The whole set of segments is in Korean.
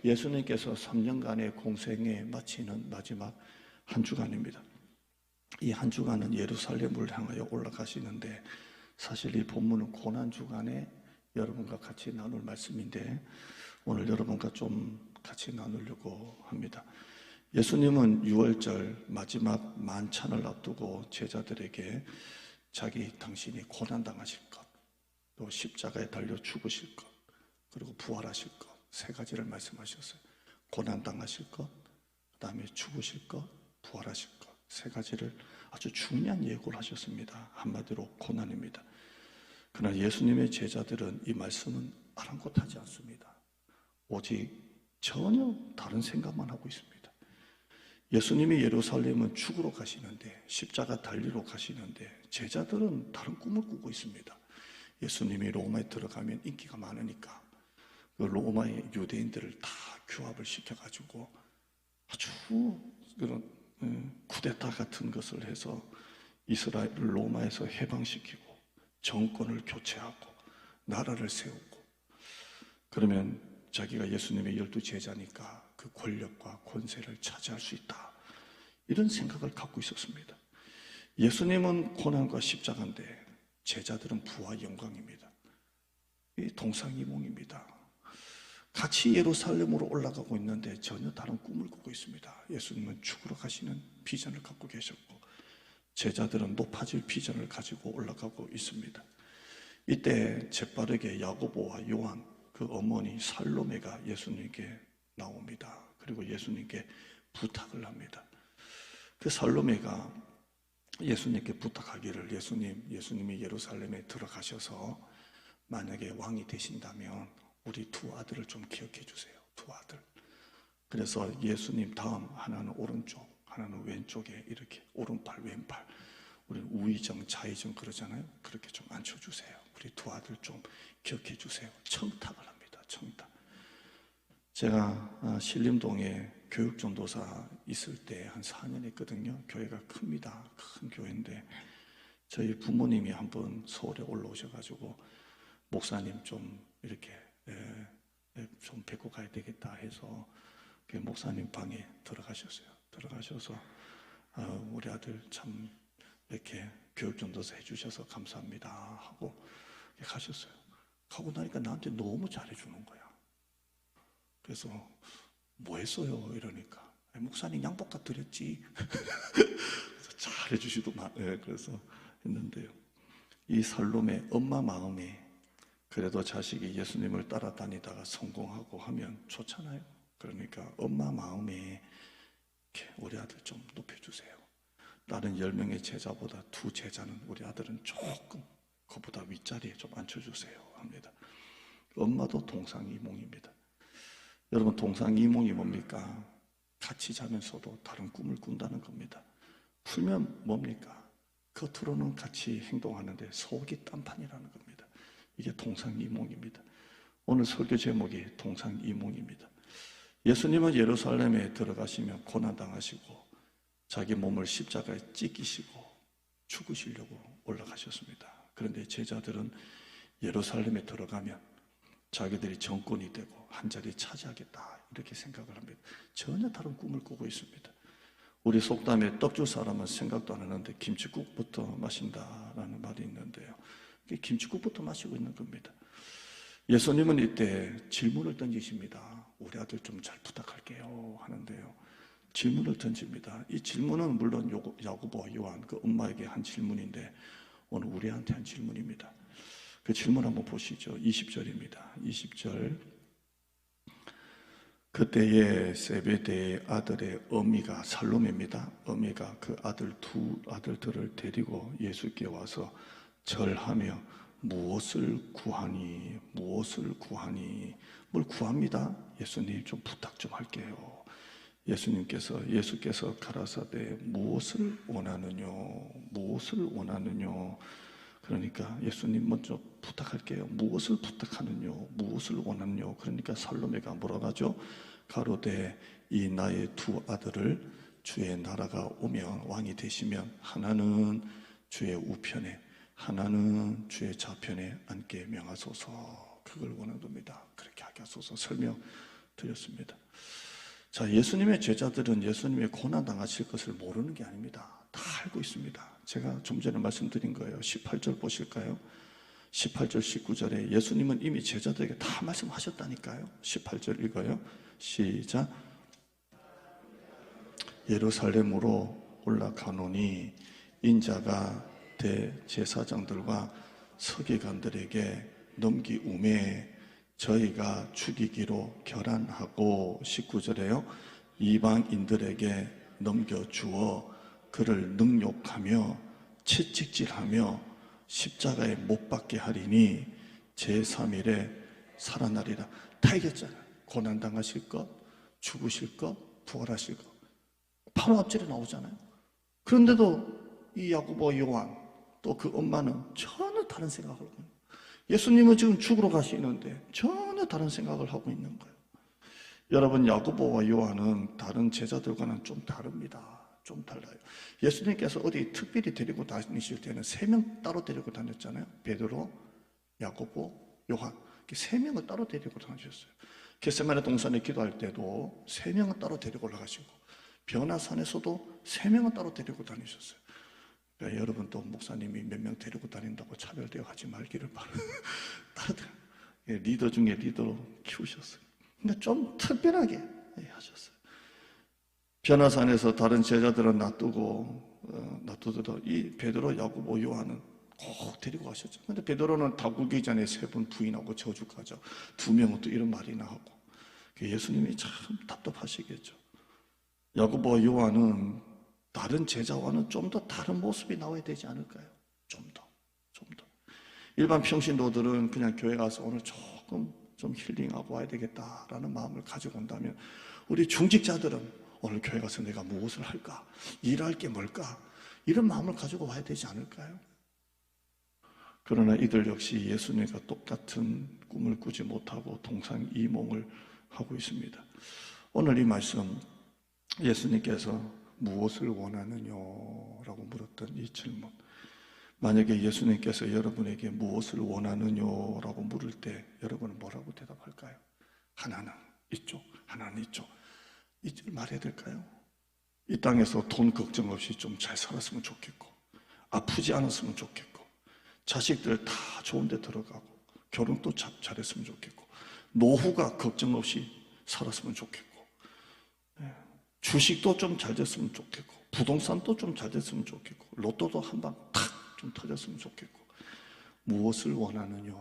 예수님께서 3년간의 공생에 마치는 마지막 한 주간입니다. 이 한 주간은 예루살렘을 향하여 올라가시는데, 사실 이 본문은 고난주간에 여러분과 같이 나눌 말씀인데 오늘 여러분과 좀 같이 나누려고 합니다. 예수님은 6월절 마지막 만찬을 앞두고 제자들에게 당신이 고난당하실 것, 또 십자가에 달려 죽으실 것, 그리고 부활하실 것, 세 가지를 말씀하셨어요. 고난당하실 것, 그 다음에 죽으실 것, 부활하실 것, 세 가지를 아주 중요한 예고를 하셨습니다. 한마디로 고난입니다. 그러나 예수님의 제자들은 이 말씀은 아랑곳하지 않습니다. 오직 전혀 다른 생각만 하고 있습니다. 예수님이 예루살렘은 죽으러 가시는데, 십자가 달리러 가시는데 제자들은 다른 꿈을 꾸고 있습니다. 예수님이 로마에 들어가면 인기가 많으니까 그 로마의 유대인들을 다 규합을 시켜가지고 아주 그런 쿠데타 같은 것을 해서 이스라엘을 로마에서 해방시키고 정권을 교체하고 나라를 세우고, 그러면 자기가 예수님의 12 제자니까 그 권력과 권세를 차지할 수 있다, 이런 생각을 갖고 있었습니다. 예수님은 고난과 십자가인데 제자들은 부와 영광입니다. 이 동상이몽입니다. 같이 예루살렘으로 올라가고 있는데 전혀 다른 꿈을 꾸고 있습니다. 예수님은 죽으러 가시는 비전을 갖고 계셨고 제자들은 높아질 비전을 가지고 올라가고 있습니다. 이때 재빠르게 야고보와 요한, 그 어머니 살로메가 예수님께 나옵니다. 그리고 예수님께 부탁을 합니다. 그 살로메가 예수님께 부탁하기를, 예수님이 예루살렘에 들어가셔서 만약에 왕이 되신다면 우리 두 아들을 좀 기억해 주세요. 두 아들. 그래서 예수님 다음 하나는 오른쪽, 하나는 왼쪽에 이렇게 오른팔 왼팔, 우리 우의정 좌의정 그러잖아요. 그렇게 좀 앉혀주세요. 우리 두 아들 좀 기억해 주세요. 청탁을 합니다. 청탁. 제가 신림동에 교육전도사 있을 때 한 4년 했거든요. 교회가 큽니다. 큰 교회인데 저희 부모님이 한번 서울에 올라오셔가지고 목사님 좀 이렇게 좀 뵙고 가야 되겠다 해서 목사님 방에 들어가셨어요. 들어가셔서 우리 아들 참 이렇게 교육전도사 해주셔서 감사합니다 하고 가셨어요. 가고 나니까 나한테 너무 잘해주는 거야. 그래서 뭐 했어요? 이러니까 목사님 양복값 드렸지. 잘해주시더만. 그래서 했는데요, 이 살롬의 엄마 마음에 그래도 자식이 예수님을 따라다니다가 성공하고 하면 좋잖아요. 그러니까 엄마 마음에 이렇게 우리 아들 좀 높여주세요. 다른 10명의 제자보다 두 제자는 우리 아들은 조금 그보다 윗자리에 좀 앉혀주세요 합니다. 엄마도 동상이몽입니다. 여러분, 동상이몽이 뭡니까? 같이 자면서도 다른 꿈을 꾼다는 겁니다. 풀면 뭡니까? 겉으로는 같이 행동하는데 속이 딴판이라는 겁니다. 이게 동상이몽입니다. 오늘 설교 제목이 동상이몽입니다. 예수님은 예루살렘에 들어가시면 고난당하시고 자기 몸을 십자가에 찢기시고 죽으시려고 올라가셨습니다. 그런데 제자들은 예루살렘에 들어가면 자기들이 정권이 되고 한 자리 차지하겠다, 이렇게 생각을 합니다. 전혀 다른 꿈을 꾸고 있습니다. 우리 속담에 떡 줄 사람은 생각도 안 하는데 김칫국부터 마신다라는 말이 있는데요, 김칫국부터 마시고 있는 겁니다. 예수님은 이때 질문을 던지십니다. 우리 아들 좀 잘 부탁할게요 하는데요, 질문을 던집니다. 이 질문은 물론 야고보와 요한 그 엄마에게 한 질문인데 오늘 우리한테 한 질문입니다. 그 질문 한번 보시죠. 20절입니다. 20절. 그때에 세베대의 아들의 어미가 살로메입니다. 어미가 그 두 아들들을 데리고 예수께 와서 절하며 무엇을 구하니? 뭘 구합니다. 예수님 좀 부탁 좀 할게요. 예수께서 가라사대 무엇을 원하느뇨? 그러니까 예수님 먼저 부탁할게요. 무엇을 부탁하느뇨? 무엇을 원하느뇨? 그러니까 살로메가 뭐라고 하죠? 가로되 이 나의 두 아들을 주의 나라가 오면 왕이 되시면 하나는 주의 우편에 하나는 주의 좌편에 앉게 명하소서. 그걸 원하는 겁니다. 그렇게 하게 하소서. 설명 드렸습니다. 자, 예수님의 제자들은 예수님의 고난 당하실 것을 모르는 게 아닙니다. 다 알고 있습니다. 제가 좀 전에 말씀드린 거예요. 18절 보실까요? 18절 19절에 예수님은 이미 제자들에게 다 말씀하셨다니까요. 18절 읽어요. 시작. 예루살렘으로 올라가노니 인자가 대제사장들과 서기관들에게 넘기우매 저희가 죽이기로 결단하고 19절에요. 이방인들에게 넘겨주어 그를 능욕하며 채찍질하며 십자가에 못 박게 하리니 제3일에 살아나리라. 다 이겼잖아요. 고난당하실 것, 죽으실 것, 부활하실 것. 바로 앞절에 나오잖아요. 그런데도 이 야고보, 요한 또 그 엄마는 전혀 다른 생각을 하고 있는 거예요. 예수님은 지금 죽으러 가시는데 전혀 다른 생각을 하고 있는 거예요. 여러분, 야고보와 요한은 다른 제자들과는 좀 다릅니다. 좀 달라요. 예수님께서 어디 특별히 데리고 다니실 때는 3명 따로 데리고 다녔잖아요. 베드로, 야고보, 요한. 3명을 따로 데리고 다니셨어요. 겟세마네 동산에 기도할 때도 3명은 따로 데리고 올라가시고 변화산에서도 3명은 따로 데리고 다니셨어요. 그러니까 여러분 또 목사님이 몇 명 데리고 다닌다고 차별되어 하지 말기를 바랍니다. 리더 중에 리더로 키우셨어요. 근데 좀 특별하게 하셨어요. 변화산에서 다른 제자들은 놔두더라도 이 베드로, 야고보, 요한은 꼭 데리고 가셨죠. 근데 베드로는 다구기 전에 3번 부인하고 저주가죠. 2명은 또 이런 말이나 하고. 예수님이 참 답답하시겠죠. 야고보와 요한은 다른 제자와는 좀 더 다른 모습이 나와야 되지 않을까요? 좀 더. 일반 평신도들은 그냥 교회 가서 오늘 조금 좀 힐링하고 와야 되겠다라는 마음을 가지고 온다면, 우리 중직자들은 오늘 교회 가서 내가 무엇을 할까? 일할 게 뭘까? 이런 마음을 가지고 와야 되지 않을까요? 그러나 이들 역시 예수님과 똑같은 꿈을 꾸지 못하고 동상이몽을 하고 있습니다. 오늘 이 말씀, 예수님께서 무엇을 원하느냐라고 물었던 이 질문, 만약에 예수님께서 여러분에게 무엇을 원하느냐라고 물을 때 여러분은 뭐라고 대답할까요? 하나는 이쪽, 하나는 이쪽. 이쪽 말해야 될까요? 이 땅에서 돈 걱정 없이 좀 잘 살았으면 좋겠고, 아프지 않았으면 좋겠고, 자식들 다 좋은 데 들어가고, 결혼도 잘했으면 좋겠고, 노후가 걱정 없이 살았으면 좋겠고, 주식도 좀 잘 됐으면 좋겠고, 부동산도 좀 잘 됐으면 좋겠고, 로또도 한 방 탁 좀 터졌으면 좋겠고, 무엇을 원하느냐?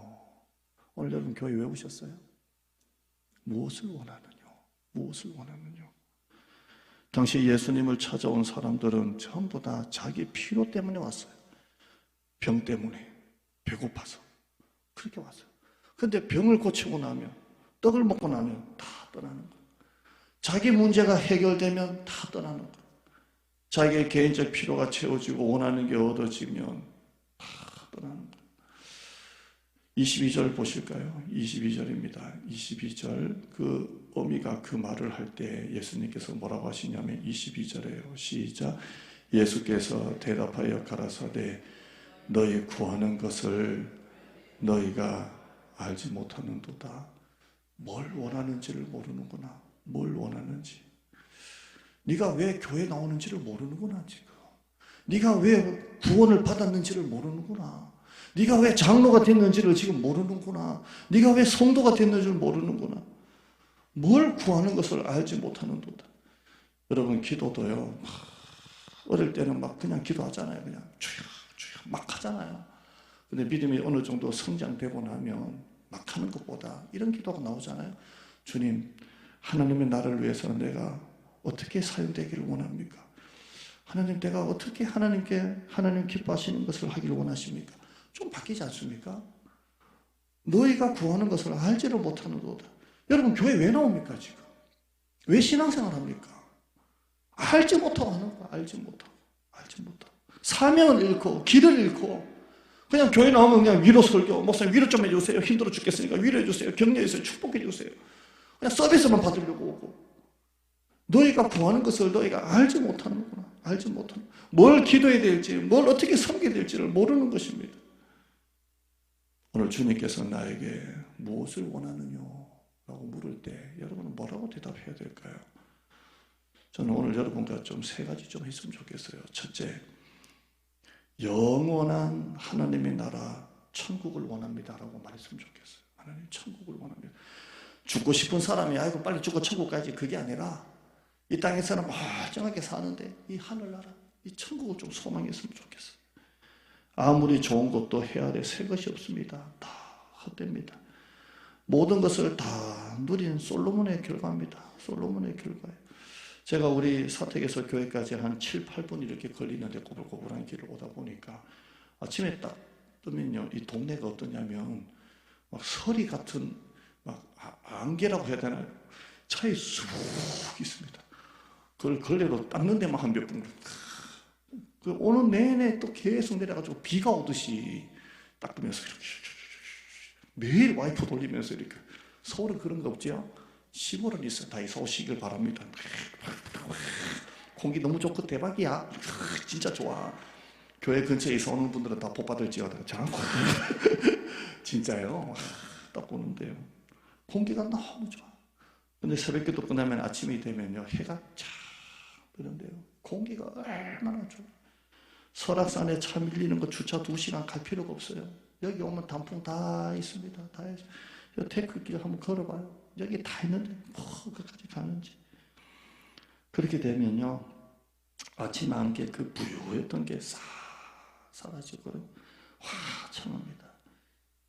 오늘 여러분 교회 왜 오셨어요? 무엇을 원하느냐? 무엇을 원하느냐? 당시 예수님을 찾아온 사람들은 전부 다 자기 필요 때문에 왔어요. 병 때문에, 배고파서 그렇게 왔어요. 그런데 병을 고치고 나면, 떡을 먹고 나면 다 떠나는 거예요. 자기 문제가 해결되면 다 떠나는 거예요. 자기의 개인적 필요가 채워지고 원하는 게 얻어지면 다 떠나는 거예요. 22절 보실까요? 22절입니다. 22절, 그 어미가 그 말을 할 때 예수님께서 뭐라고 하시냐면 22절에요. 시작. 예수께서 대답하여 가라사대 너희 구하는 것을 너희가 알지 못하는도다. 뭘 원하는지를 모르는구나. 뭘 원하는지. 네가 왜 교회 나오는지를 모르는구나. 지금 네가 왜 구원을 받았는지를 모르는구나. 네가 왜 장로가 됐는지를 지금 모르는구나. 네가 왜 성도가 됐는지를 모르는구나. 뭘 구하는 것을 알지 못하는도다. 여러분, 기도도요, 어릴 때는 막 그냥 기도하잖아요. 그냥 주여 주여 막 하잖아요. 근데 믿음이 어느 정도 성장되고 나면 막 하는 것보다 이런 기도가 나오잖아요. 주님, 하나님의 나를 위해서 내가 어떻게 사용되기를 원합니까? 하나님, 내가 어떻게 하나님 기뻐하시는 것을 하기를 원하십니까? 좀 바뀌지 않습니까? 너희가 구하는 것을 알지를 못하는도다. 여러분, 교회 왜 나옵니까 지금? 왜 신앙생활 합니까? 알지 못하고 하는 거야. 알지 못하고. 사명을 잃고 길을 잃고 그냥 교회 나오면 그냥 위로 설교, 목사님 위로 좀 해주세요, 힘들어 죽겠으니까 위로해 주세요, 격려해 주세요, 축복해 주세요. 그냥 서비스만 받으려고 오고, 너희가 구하는 것을 너희가 알지 못하는구나. 알지 못하는, 뭘 기도해야 될지, 뭘 어떻게 섬겨야 될지를 모르는 것입니다. 오늘 주님께서 나에게 무엇을 원하느냐? 라고 물을 때 여러분은 뭐라고 대답해야 될까요? 저는 오늘 여러분과 좀 세 가지 좀 했으면 좋겠어요. 첫째, 영원한 하나님의 나라 천국을 원합니다라고 말했으면 좋겠어요. 하나님 천국을 원합니다. 죽고 싶은 사람이 아이고 빨리 죽고 천국 가지 그게 아니라 이 땅에서는 멀쩡하게 사는데 이 하늘나라 이 천국을 좀 소망했으면 좋겠어요. 아무리 좋은 것도 해 아래 새 것이 없습니다. 다 헛됩니다. 모든 것을 다 누린 솔로몬의 결과입니다. 솔로몬의 결과예요. 제가 우리 사택에서 교회까지 한 7, 8분 이렇게 걸리는데 꼬불꼬불한 길을 오다 보니까 아침에 딱 뜨면요, 이 동네가 어떠냐면 막 서리 같은 막 안개라고 해야 되나요? 차에 쑥 있습니다. 그걸 걸레로 닦는 데만 한 몇 분. 그 오는 내내 또 계속 내려가지고 비가 오듯이 닦으면서 이렇게 매일 와이프 돌리면서 이렇게. 서울은 그런 거 없지요? 시골은 있어요. 다 이사 오시길 바랍니다. 공기 너무 좋고 대박이야. 진짜 좋아. 교회 근처에 이사 오는 분들은 다 복 받을지어다. 저는 진짜요. 딱 보는데요. 공기가 너무 좋아. 근데 새벽기도 끝나면 아침이 되면요, 해가 쫙 뜨는데요. 공기가 얼마나 좋아. 설악산에 차 밀리는 거 주차 2시간 갈 필요가 없어요. 여기 오면 단풍 다 있습니다. 다 있어요. 테크길 한번 걸어봐요. 여기 다 있는데 끝까지 가는지. 그렇게 되면요, 아침 안개 그 부유했던 게 싹 사라지고요, 화창합니다.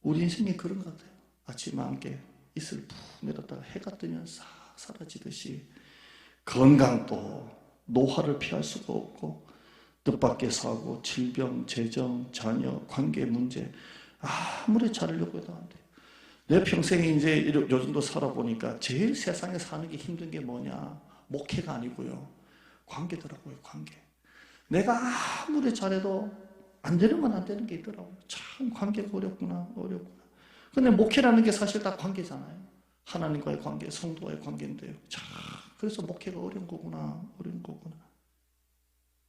우리 인생이 그런 것 같아요. 아침 안개 이슬 푹 내렸다가 해가 뜨면 싹 사라지듯이 건강도 노화를 피할 수가 없고 뜻밖의 사고, 질병, 재정, 자녀, 관계 문제 아무리 잘하려고 해도 안 돼요. 내 평생에 이제 요 정도 살아보니까 제일 세상에 사는 게 힘든 게 뭐냐? 목회가 아니고요, 관계더라고요. 관계. 내가 아무리 잘해도 안 되는 건 안 되는 게 있더라고요. 참 관계가 어렵구나. 근데 목회라는 게 사실 다 관계잖아요. 하나님과의 관계, 성도와의 관계인데요. 참 그래서 목회가 어려운 거구나.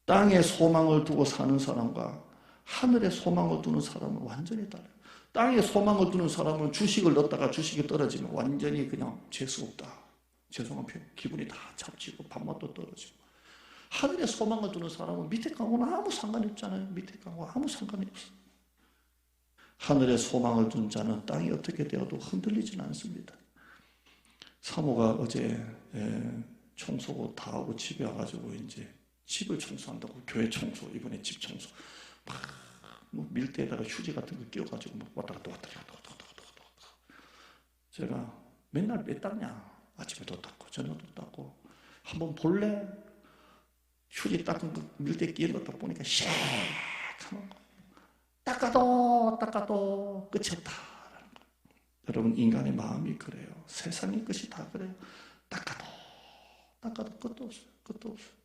땅에 소망을 두고 사는 사람과 하늘에 소망을 두는 사람은 완전히 달라요. 땅에 소망을 두는 사람은 주식을 넣었다가 주식이 떨어지면 완전히 그냥 재수없다. 죄송한 표현. 기분이 다 잡치고 밥맛도 떨어지고. 하늘에 소망을 두는 사람은 밑에 강하고는 아무 상관이 없잖아요. 밑에 강하고 아무 상관이 없어요. 하늘에 소망을 둔 자는 땅이 어떻게 되어도 흔들리지는 않습니다. 사모가 어제 청소고 다 하고 집에 와가지고 이제 집을 청소한다고, 교회 청소, 이번에 집 청소 뭐 밀대에다가 휴지 같은 거 끼워가지고 막 왔다 갔다. 제가 맨날 몇 닦냐? 아침에도 닦고 저녁도 닦고. 한번 볼래? 휴지 닦은 거 밀대 끼운 거 딱 보니까 샥 하는 거. 닦아도 끝이 없다. 여러분, 인간의 마음이 그래요. 세상의 끝이 다 그래요. 닦아도 끝도 없어요.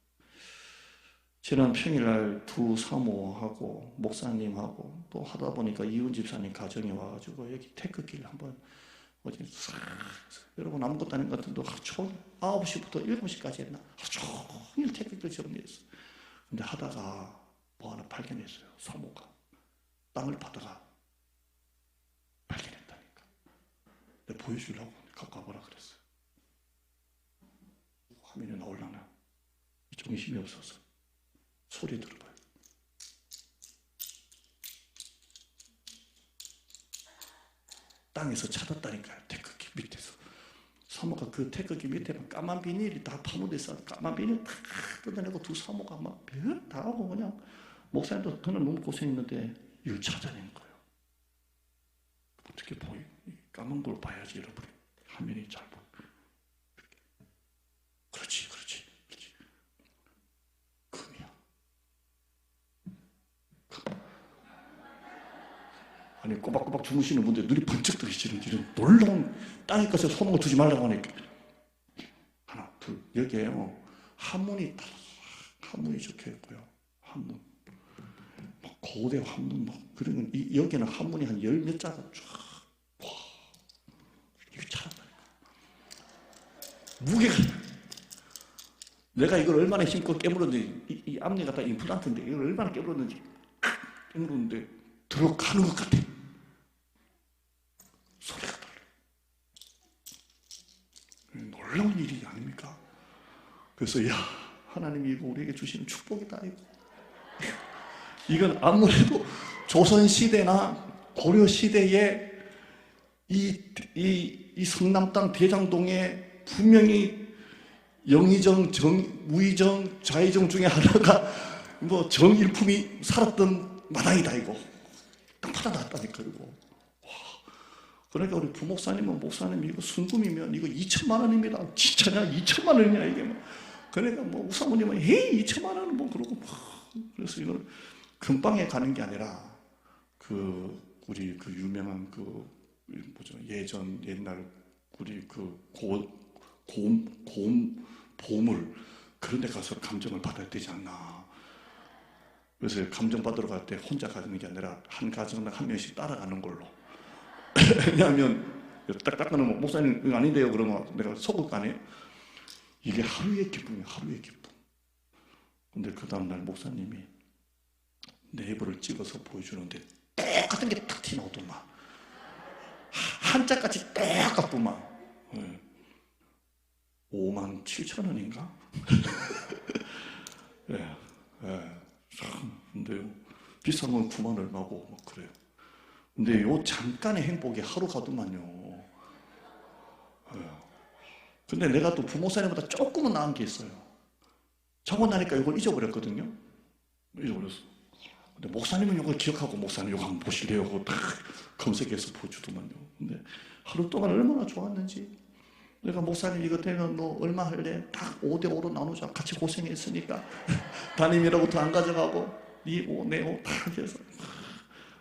지난 평일날 두 사모하고 목사님하고 또 하다 보니까 이훈 집사님 가정에 와가지고 여기 테크길 한번 어제 싹, 여러분 아무것도 아닌 것 같은데 총 9시부터 7시까지 했나? 종일 테크길 정리했어. 근데 하다가 뭐 하나 발견했어요. 사모가 땅을 파다가 발견했다니까. 내가 보여주려고 가까워라 그랬어요. 화면에 나오려나? 정신이 없어서. 소리 들어봐요. 땅에서 찾았다니까요. 테크기 밑에서. 사모가 그 테크기 밑에 까만 비닐이 다 파묻어 있어. 까만 비닐 다 뜯어내고 두 사모가 막 별 다 하고 그냥, 목사님도 그는 너무 고생했는데 이걸 찾아낸 거예요. 어떻게 보여? 까만 걸 봐야지 여러분. 화면이 잘 보여. 그렇지. 아니 꼬박꼬박 주무시는 분들 눈이 번쩍 뜨시는 이런 놀라운, 땅에 것에 소망을 두지 말라고 하니까 하나 둘 여기에요 한문이 적혀있고요. 한문 막 고대 한문 막 그런 건 여기는 한문이 한 10몇 자가 쫙 와 이게 찾았다니까. 무게가 내가 이걸 얼마나 힘껏 깨물었는지, 이 앞니가 다 임플란트인데 이걸 얼마나 깨물었는지 깨물었는데 들어가는 것 같아. 소리가 달라. 놀라운 일이 아닙니까? 그래서 야, 하나님이 이거 우리에게 주시는 축복이다. 이건 아무래도 조선시대나 고려시대에 이 성남 땅 대장동에 분명히 영의정, 우의정, 좌의정 중에 하나가 뭐 정일품이 살았던 마당이다 이거. 딱 팔아놨다니까 이거. 와. 그러니까 우리 부목사님은 목사님 이거 순금이면 이거 2천만 원입니다. 진짜냐? 2천만 원이냐 이게 뭐. 그러니까 뭐 우사모님은 헤이 2천만 원은 뭐 그러고 그래서 이걸 금방에 가는 게 아니라 우리 유명한 뭐죠 예전 옛날 우리 보물 그런 데 가서 감정을 받아야 되지 않나. 그래서 감정 받으러 갈 때 혼자 가는 게 아니라 한 가정당 한 명씩 따라가는 걸로. 왜냐하면 딱 닦아놓으면 목사님 이거 아닌데요 그러면 내가 속을 거 아니에요. 이게 하루의 기쁨이에요. 하루의 기쁨. 근데 그 다음날 목사님이 네이버를 찍어서 보여주는데 똑같은 게 딱 튀나오더만. 한자같이 똑같더만. 5만 7천 원인가? 참, 근데요. 비싼 건 9만 얼마고, 막 그래요. 근데 요 잠깐의 행복이 하루 가더만요. 근데 내가 또 부모사님보다 조금은 나은 게 있어요. 자고 나니까 이걸 잊어버렸거든요. 잊어버렸어. 근데 목사님은 이걸 기억하고 목사님 이거 한번 보실래요? 하고 딱 검색해서 보여주더만요. 근데 하루 동안 얼마나 좋았는지. 내가 목사님 이거 되면 너 얼마 할래? 딱 5대5로 나누자. 같이 고생했으니까. 담임이라고 더 안 가져가고 네 5, 내 5 다 해서.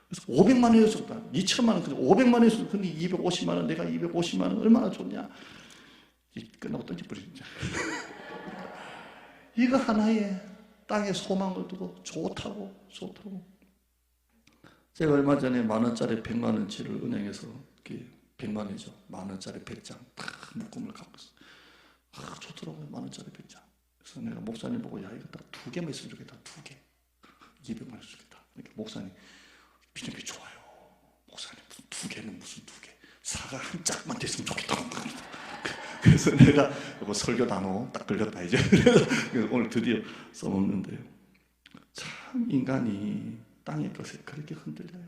그래서 500만 원이었었다. 2천만 원, 500만 원이었어. 근데 250만 원, 내가 250만 원 얼마나 좋냐. 끝나고 던져버리자. 이거 하나에 땅에 소망을 두고 좋다고. 제가 얼마 전에 10,000원짜리 100만원치를 은행에서 100만원이죠. 10,000원짜리 100장 다 묶음을 갖고 있어. 좋더라고요. 10,000원짜리 100장. 그래서 내가 목사님 보고 야 이거 딱 2개만 있으면 좋겠다. 2개. 200만 원 주겠다. 그러니까 목사님 비전이 좋아요. 목사님 2개는 무슨 2개. 사과 한 짝만 됐으면 좋겠다고. 그래서 내가 이거 설교 단어 딱 걸렸다 이제. 그래서 오늘 드디어 써먹는데요. 참 인간이 땅의 것에 그렇게 흔들려요.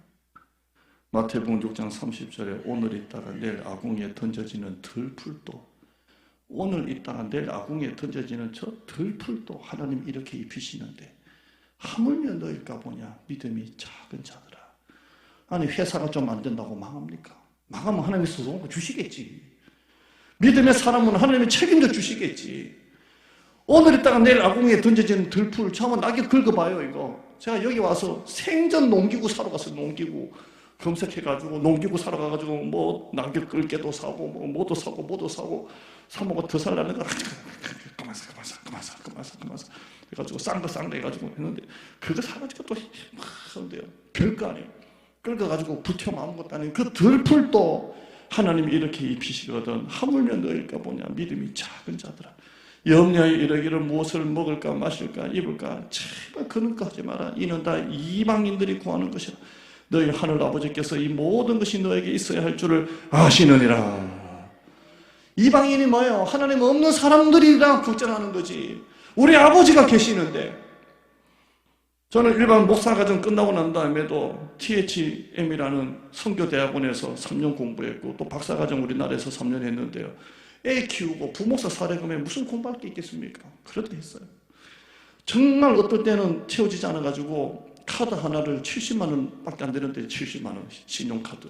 마태복음 6장 30절에 오늘 있다가 내일 아궁이에 던져지는 들풀도, 오늘 있다가 내일 아궁이에 던져지는 저 들풀도 하나님 이렇게 입히시는데 하물며 너일까 보냐 믿음이 작은 자들아. 아니 회사가 좀 안 된다고 망합니까? 망하면 하나님이 쏟아놓고 주시겠지. 믿음의 사람은 하나님이 책임져 주시겠지. 오늘 있다가 내일 아궁이에 던져지는 들풀 한번 낙엽 긁어봐요 이거. 제가 여기 와서 생전 농기구 사러 갔어요. 농기구 검색해가지고 농기구 사러 가가지고 뭐 낙엽 긁게도 사고 뭐 뭐도 사고 사먹어 더 살라는 거 그만 사 해가지고 싼 거 해가지고 했는데 그거 사가지고 또 하는데요. 별거 아니에요. 긁어가지고 부텨면 아무것도 아니에요. 그 들풀도 하나님이 이렇게 입히시거든. 하물며 너일까 보냐 믿음이 작은 자들아. 염려에 이르기를 무엇을 먹을까 마실까 입을까 제발 그런 거 하지 마라. 이는 다 이방인들이 구하는 것이라. 너희 하늘 아버지께서 이 모든 것이 너에게 있어야 할 줄을 아시느니라. 이방인이 뭐예요? 하나님 없는 사람들이랑 걱정하는 거지. 우리 아버지가 계시는데. 저는 일반 목사과정 끝나고 난 다음에도 THM이라는 선교대학원에서 3년 공부했고 또 박사과정 우리나라에서 3년 했는데요. 애 키우고 부목사 사례금에 무슨 공부할 게 있겠습니까? 그렇게 했어요. 정말 어떨 때는 채워지지 않아가지고 카드 하나를 70만 원밖에 안 되는데 70만 원 신용카드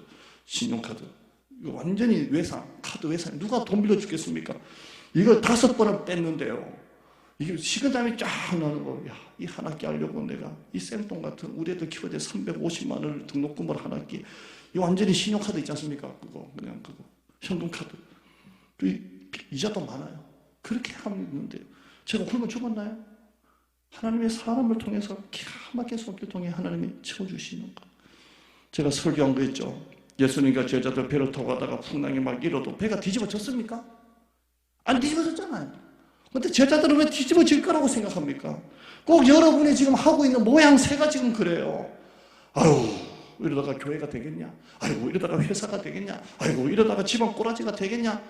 이거 완전히 외상, 카드 외상. 누가 돈 빌려주겠습니까? 이걸 5번을 뺐는데요. 이게 식은땀이 쫙 나는 거. 야, 이 한 학기 하려고 내가 이 생돈 같은 우리 애들 키워야 돼 350만 원을 등록금을 한 학기. 이 완전히 신용카드 있지 않습니까? 그거 그냥 그거 현금카드. 이자도 많아요. 그렇게 하는데 제가 굶어 죽었나요? 하나님의 사람을 통해서 기가 막힌 손길 통해 하나님이 채워주시는 거. 제가 설교한 거 있죠. 예수님과 제자들 배를 타고 가다가 풍랑이 막 일어도 배가 뒤집어졌습니까? 안 뒤집어졌잖아요. 근데 제자들은 왜 뒤집어질 거라고 생각합니까? 꼭 여러분이 지금 하고 있는 모양새가 지금 그래요. 아유, 이러다가 교회가 되겠냐? 아이고, 이러다가 회사가 되겠냐? 아이고, 이러다가 집안 꼬라지가 되겠냐?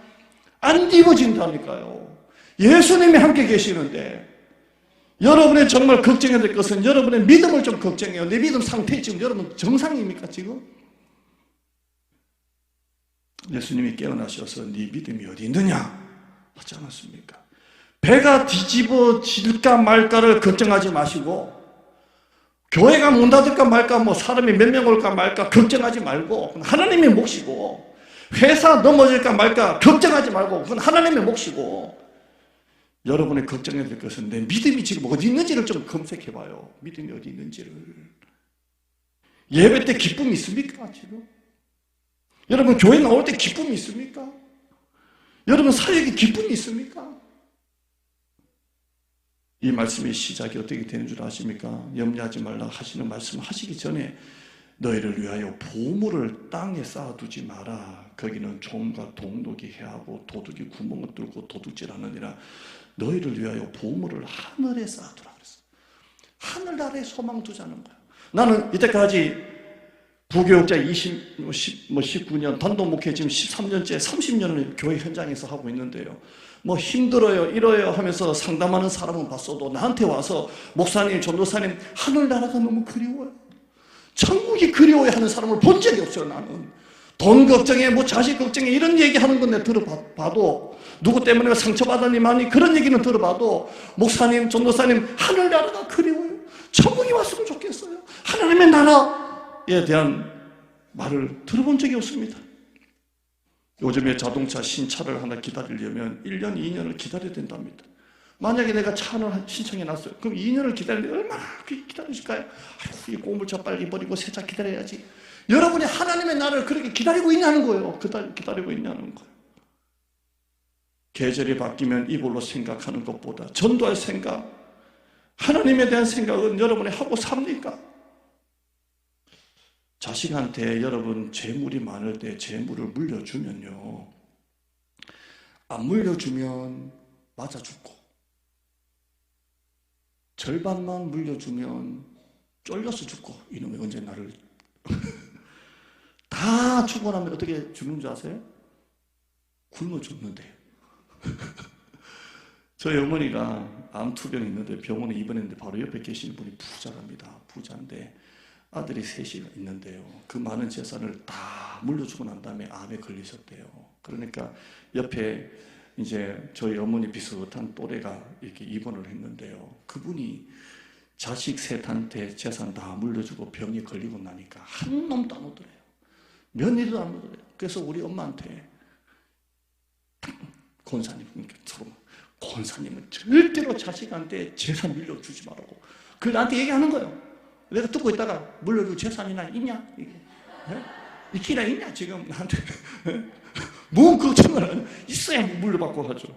안 뒤집어진다니까요. 예수님이 함께 계시는데 여러분의 정말 걱정해야 될 것은 여러분의 믿음을 좀 걱정해요. 내 믿음 상태 지금 여러분 정상입니까 지금? 예수님이 깨어나셔서 네 믿음이 어디 있느냐 하지 않았습니까? 배가 뒤집어질까 말까를 걱정하지 마시고, 교회가 문 닫을까 말까, 뭐 사람이 몇 명 올까 말까 걱정하지 말고, 그건 하나님의 몫이고, 회사 넘어질까 말까 걱정하지 말고, 그건 하나님의 몫이고, 여러분의 걱정해야 될 것은 내 믿음이 지금 어디 있는지를 좀 검색해 봐요. 믿음이 어디 있는지를. 예배 때 기쁨이 있습니까 지금? 여러분 교회 나올 때 기쁨이 있습니까? 여러분 사역에 기쁨이 있습니까? 이 말씀의 시작이 어떻게 되는 줄 아십니까? 염려하지 말라 하시는 말씀 하시기 전에 너희를 위하여 보물을 땅에 쌓아두지 마라. 거기는 종과 동독이 해하고 도둑이 구멍을 뚫고 도둑질하느니라. 너희를 위하여 보물을 하늘에 쌓아두라 그랬어. 하늘나라에 소망 두자는 거야. 나는 이때까지 부교육자 19년, 단독 목회 지금 13년째, 30년을 교회 현장에서 하고 있는데요. 뭐 힘들어요, 이러요 하면서 상담하는 사람은 봤어도 나한테 와서 목사님, 전도사님, 하늘나라가 너무 그리워요. 천국이 그리워야 하는 사람을 본 적이 없어요, 나는. 돈 걱정해, 뭐 자식 걱정해, 이런 얘기 하는 건 내가 들어봐도, 누구 때문에 상처받았니 많이 그런 얘기는 들어봐도, 목사님, 전도사님, 하늘나라가 그리워요. 천국이 왔으면 좋겠어요. 하나님의 나라에 대한 말을 들어본 적이 없습니다. 요즘에 자동차 신차를 하나 기다리려면 1년, 2년을 기다려야 된답니다. 만약에 내가 차를 신청해 놨어요. 그럼 2년을 기다리는데 얼마나 기다리실까요? 아이고, 이 고물차 빨리 버리고 새 차 기다려야지. 여러분이 하나님의 나라를 그렇게 기다리고 있냐는 거예요. 기다리고 있냐는 거예요. 계절이 바뀌면 이걸로 생각하는 것보다 전도할 생각, 하나님에 대한 생각은 여러분이 하고 삽니까? 자식한테 여러분 재물이 많을 때 재물을 물려주면요, 안 물려주면 맞아 죽고, 절반만 물려주면 쫄려서 죽고, 이놈이 언제 나를 다 주고 나면 어떻게 죽는 줄 아세요? 굶어 죽는데요. 저희 어머니가 암투병이 있는데 병원에 입원했는데 바로 옆에 계시는 분이 부자랍니다. 부자인데 아들이 셋이 있는데요. 그 많은 재산을 다 물려주고 난 다음에 암에 걸리셨대요. 그러니까 옆에 이제 저희 어머니 비슷한 또래가 이렇게 입원을 했는데요. 그분이 자식 셋한테 재산 다 물려주고 병에 걸리고 나니까 한 놈도 안 오더래요. 며느리도 안 오더래요. 그래서 우리 엄마한테 권사님은 절대로 자식한테 재산 물려주지 말라고 그 나한테 얘기하는 거예요. 내가 듣고 있다가 물려줄 재산이나 있냐? 이게 있기나 있냐 지금 나한테. 뭔 걱정을 있어야 물려받고 하죠.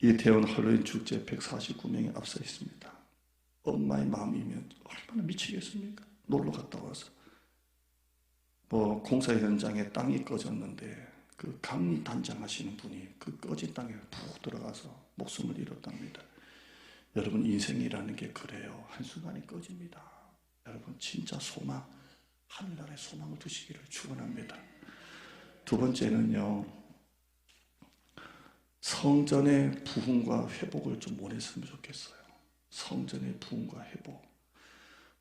이태원 할로윈 축제 149명이 앞서 있습니다. 엄마의 마음이면 얼마나 미치겠습니까? 놀러 갔다 와서 뭐 공사 현장에 땅이 꺼졌는데 그 강리 단장하시는 분이 그 꺼진 땅에 푹 들어가서 목숨을 잃었답니다. 여러분 인생이라는 게 그래요. 한순간에 꺼집니다. 여러분 진짜 소망, 하늘나라의 소망을 두시기를 축원합니다. 두 번째는요, 성전의 부흥과 회복을 좀 원했으면 좋겠어요. 성전의 부흥과 회복.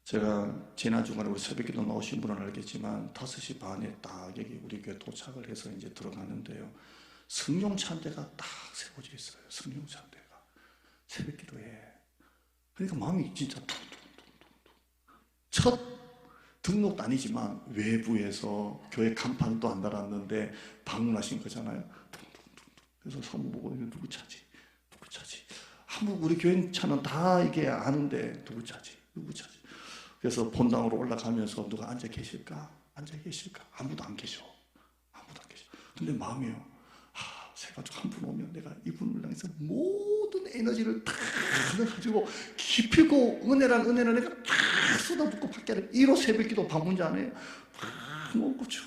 제가 지난 주간에 우리 새벽기도 나오신 분은 알겠지만 5시 반에 딱 여기 우리 교회 도착을 해서 이제 들어가는데요, 승용차대가 딱 세워져 있어요. 승용차대가 새벽기도에. 그러니까 마음이 진짜 퉁퉁퉁퉁. 첫 등록도 아니지만 외부에서 교회 간판도 안 달았는데 방문하신 거잖아요. 퉁퉁퉁퉁. 그래서 사무 보고 이거 누구 차지? 누구 차지? 한국 우리 교회 차는 다 이게 아는데 누구 차지? 누구 차지? 그래서 본당으로 올라가면서 누가 앉아 계실까? 앉아 계실까? 아무도 안 계셔. 아무도 안 계셔. 근데 마음이요, 세가지고 한 분 오면 내가 이분을 향해서 모든 에너지를 다 가지고 기피고 은혜란 은혜를 내가 다 쏟아붓고 밖에 1호 새벽기도 방문지 않아요? 다 먹고 쭉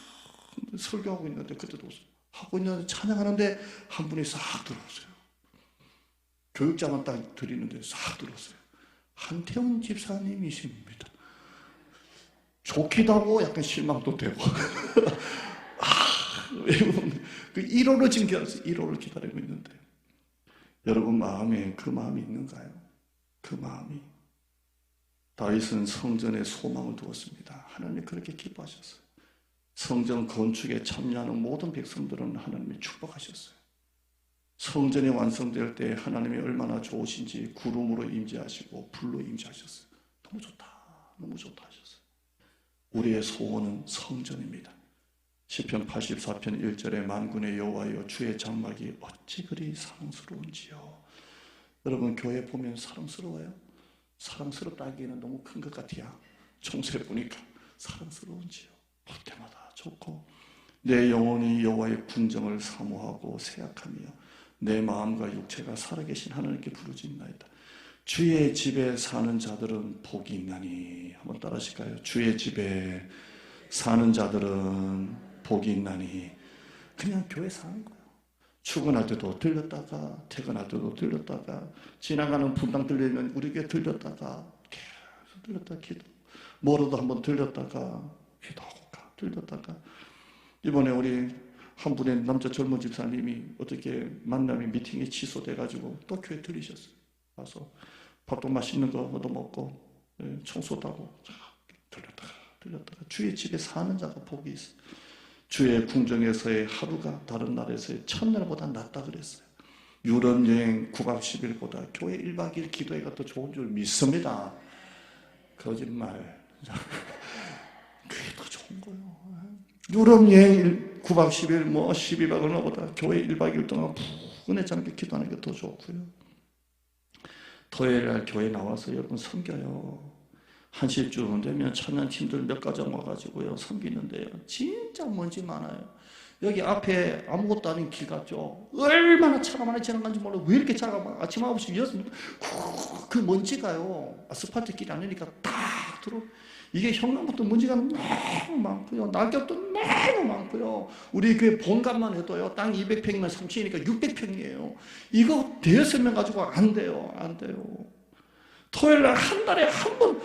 설교하고 있는데, 그때도 하고 있는데 찬양하는데 한 분이 싹 들어오세요. 교육자만 딱 드리는데 싹 들어오세요. 한태훈 집사님이십니다. 좋기도 하고 약간 실망도 되고 그 1호로 지금 기다렸어요. 1호를 기다리고 있는데 여러분 마음에 그 마음이 있는가요? 그 마음이. 다윗은 성전에 소망을 두었습니다. 하나님이 그렇게 기뻐하셨어요. 성전 건축에 참여하는 모든 백성들은 하나님이 축복하셨어요. 성전이 완성될 때 하나님이 얼마나 좋으신지 구름으로 임재하시고 불로 임재하셨어요. 너무 좋다, 너무 좋다 하셨어요. 우리의 소원은 성전입니다. 시편 84편 1절에 만군의 여호와여 주의 장막이 어찌 그리 사랑스러운지요. 여러분 교회 보면 사랑스러워요? 사랑스럽다기에는 너무 큰 것 같아요. 총세 보니까 사랑스러운지요. 볼 때마다 좋고 내 영혼이 여호와의 궁정을 사모하고 생각하며 내 마음과 육체가 살아계신 하나님께 부르짖나이다. 주의 집에 사는 자들은 복이 있나니. 한번 따라 하실까요? 주의 집에 사는 자들은 복이 있나니. 그냥 교회 사는 거예요. 출근할 때도 들렸다가 퇴근할 때도 들렸다가 지나가는 분당 들리면 우리 교회 들렸다가 계속 들렸다가 기도, 멀어도 한번 들렸다가 기도하고 가, 들렸다가. 이번에 우리 한 분의 남자 젊은 집사님이 어떻게 만남이 미팅이 취소돼가지고 또 교회 들리셨어요. 와서 밥도 맛있는 거 얻어먹고 청소도 하고 들렸다가 주의 집에 사는 자가 복이 있어요. 주의 궁정에서의 하루가 다른 날에서의 첫날보다 낫다 그랬어요. 유럽 여행 9박 10일보다 교회 1박 2일 기도회가 더 좋은 줄 믿습니다. 거짓말. 그게 더 좋은 거예요. 유럽 여행 9박 10일 12박 얼마보다 교회 1박 2일 동안 은혜 잠겨 기도하는 게 더 좋고요. 토요일 날 교회 나와서 여러분 섬겨요. 1시쯤 되면 청년팀들 몇 가정 와가지고요 섬기는데요. 진짜 먼지 많아요. 여기 앞에 아무것도 아닌 길 같죠. 얼마나 차가 많이 지나간지 몰라요. 왜 이렇게 차가 많아. 아침 9시 6시 그 먼지가요 아스팔트 길이 아니니까 딱 들어. 이게 현관부터 먼지가 너무 많고요. 낙엽도 너무 많고요. 우리 교회 본관만 해도요 땅 200평이면 3층이니까 600평이에요. 이거 대여섯 명 가지고 안 돼요. 안 돼요. 토요일 날 한 달에 한 번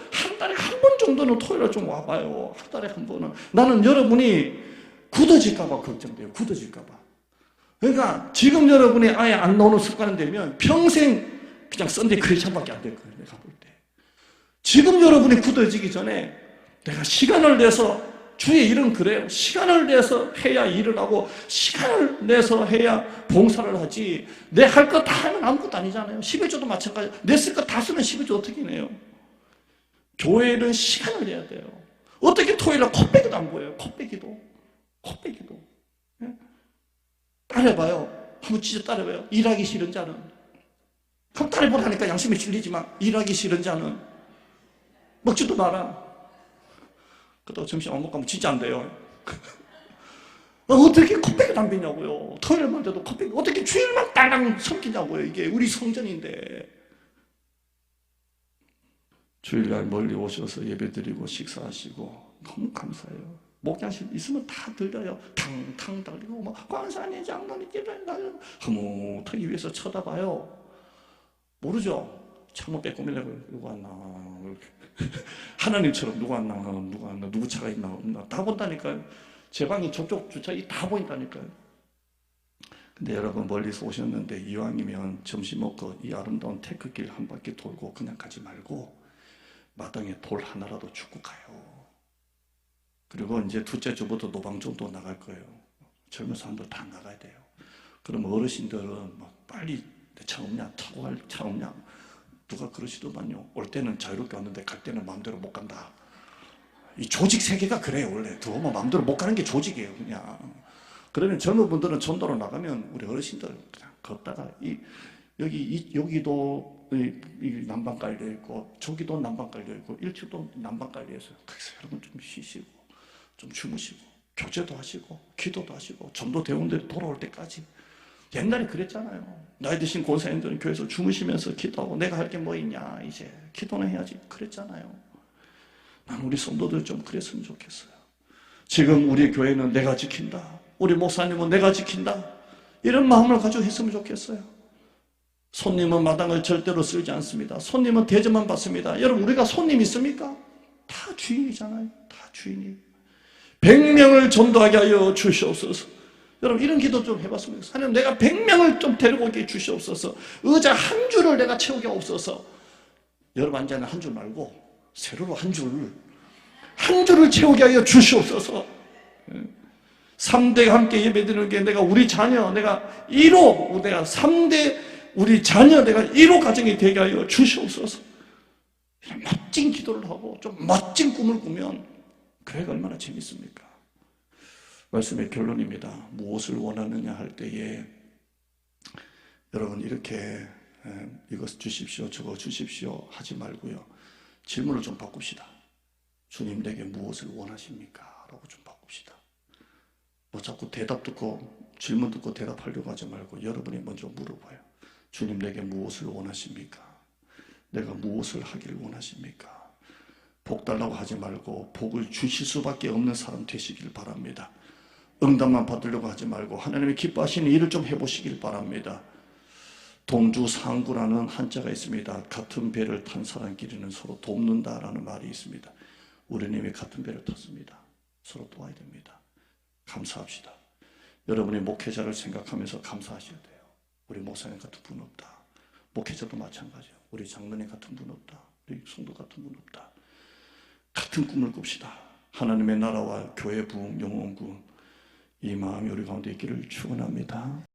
정도는 토요일 날 좀 와봐요. 한 달에 한 번은. 나는 여러분이 굳어질까봐 걱정돼요. 굳어질까봐. 그러니까 지금 여러분이 아예 안 나오는 습관이 되면 평생 그냥 썬데이 크리스천밖에 안 될 거예요. 내가 볼 때. 지금 여러분이 굳어지기 전에 내가 시간을 내서 주의 일은 그래요. 시간을 내서 해야 일을 하고 시간을 내서 해야 봉사를 하지. 내 할 거 다 하면 아무것도 아니잖아요. 11조도 마찬가지. 내 쓸 거 다 쓰면 11조 어떻게 내요? 교회는 시간을 내야 돼요. 어떻게 토요일날 코빼기도 안 보여요? 코빼기도. 네? 따라해봐요. 한번 진짜 따라해봐요. 일하기 싫은 자는. 그럼 따라해보라니까 양심이 찔리지만 일하기 싫은 자는 먹지도 마라. 그러다가 점심 안 먹고 가면 진짜 안 돼요. 어떻게 코빼기도 안 비냐고요. 토요일만 돼도 코빼기. 어떻게 주일만 딸랑 섬기냐고요. 이게 우리 성전인데. 주일날 멀리 오셔서 예배드리고 식사하시고 너무 감사해요. 목장실 있으면 다 들려요. 탕탕 달리고 막 관사님 장로님 기도해가지고 흐뭇하기 위해서 쳐다봐요. 모르죠. 창문 빼꼼이라고 누구 왔나 하나님처럼 누구 왔나 누구 차가 있나 없나 다 본다니까요. 제 방이 저쪽 주차기 다 보인다니까요. 근데 여러분 멀리서 오셨는데 이왕이면 점심 먹고 이 아름다운 테크길 한 바퀴 돌고 그냥 가지 말고 마당에 돌 하나라도 줍고 가요. 그리고 이제 둘째 주부터 노방정도 나갈 거예요. 젊은 사람들 다 나가야 돼요. 그럼 어르신들은 막 빨리 내 차 없냐 타고 갈 차 없냐 누가 그러시더만요. 올 때는 자유롭게 왔는데 갈 때는 마음대로 못 간다. 이 조직 세계가 그래요. 원래 들어오면 마음대로 못 가는 게 조직이에요. 그냥. 그러면 젊은 분들은 전도로 나가면 우리 어르신들 그냥 걷다가 여기도 이 난방 깔려 있고 저기도 난방 깔려 있고 1층도 난방 깔려 있어요. 그래서 여러분 좀 쉬시고 좀 주무시고 교제도 하시고 기도도 하시고 전도 대원들이 돌아올 때까지. 옛날에 그랬잖아요. 나이 드신 권사님들은 교회에서 주무시면서 기도하고 내가 할 게 뭐 있냐 이제 기도는 해야지 그랬잖아요. 난 우리 성도들 좀 그랬으면 좋겠어요. 지금 우리 교회는 내가 지킨다. 우리 목사님은 내가 지킨다. 이런 마음을 가지고 했으면 좋겠어요. 손님은 마당을 절대로 쓸지 않습니다. 손님은 대접만 받습니다. 여러분 우리가 손님 있습니까? 다 주인이잖아요. 다 주인이. 100명을 전도하게 하여 주시옵소서. 여러분 이런 기도 좀 해봤으면 좋겠어요. 하나님 내가 100명을 좀 데리고 오게 주시옵소서. 의자 한 줄을 내가 채우게 없어서. 여러분 앉아는 한 줄 말고 세로로 한 줄을 채우게 하여 주시옵소서. 3대가 함께 예배드리는 게 내가 우리 자녀, 내가 1호, 내가 3대 우리 자녀, 내가 1호 가정이 되게 하여 주시옵소서. 이런 멋진 기도를 하고 좀 멋진 꿈을 꾸면 교회가 얼마나 재밌습니까? 말씀의 결론입니다. 무엇을 원하느냐 할 때에 여러분 이렇게 이것 주십시오, 저거 주십시오 하지 말고요. 질문을 좀 바꿉시다. 주님 내게 무엇을 원하십니까? 라고 좀 바꿉시다. 뭐 자꾸 대답 듣고 질문 듣고 대답하려고 하지 말고 여러분이 먼저 물어봐요. 주님 내게 무엇을 원하십니까? 내가 무엇을 하기를 원하십니까? 복 달라고 하지 말고 복을 주실 수밖에 없는 사람 되시길 바랍니다. 응답만 받으려고 하지 말고 하나님이 기뻐하시는 일을 좀 해보시길 바랍니다. 동주상구라는 한자가 있습니다. 같은 배를 탄 사람끼리는 서로 돕는다라는 말이 있습니다. 우리는 이미 같은 배를 탔습니다. 서로 도와야 됩니다. 감사합시다. 여러분이 목회자를 생각하면서 감사하셔야 돼요. 우리 목사님 같은 분 없다. 목회자도 마찬가지예요. 우리 장로님 같은 분 없다. 우리 성도 같은 분 없다. 같은 꿈을 꿉시다. 하나님의 나라와 교회 부흥, 영혼군 이 마음이 우리 가운데 있기를 축원합니다.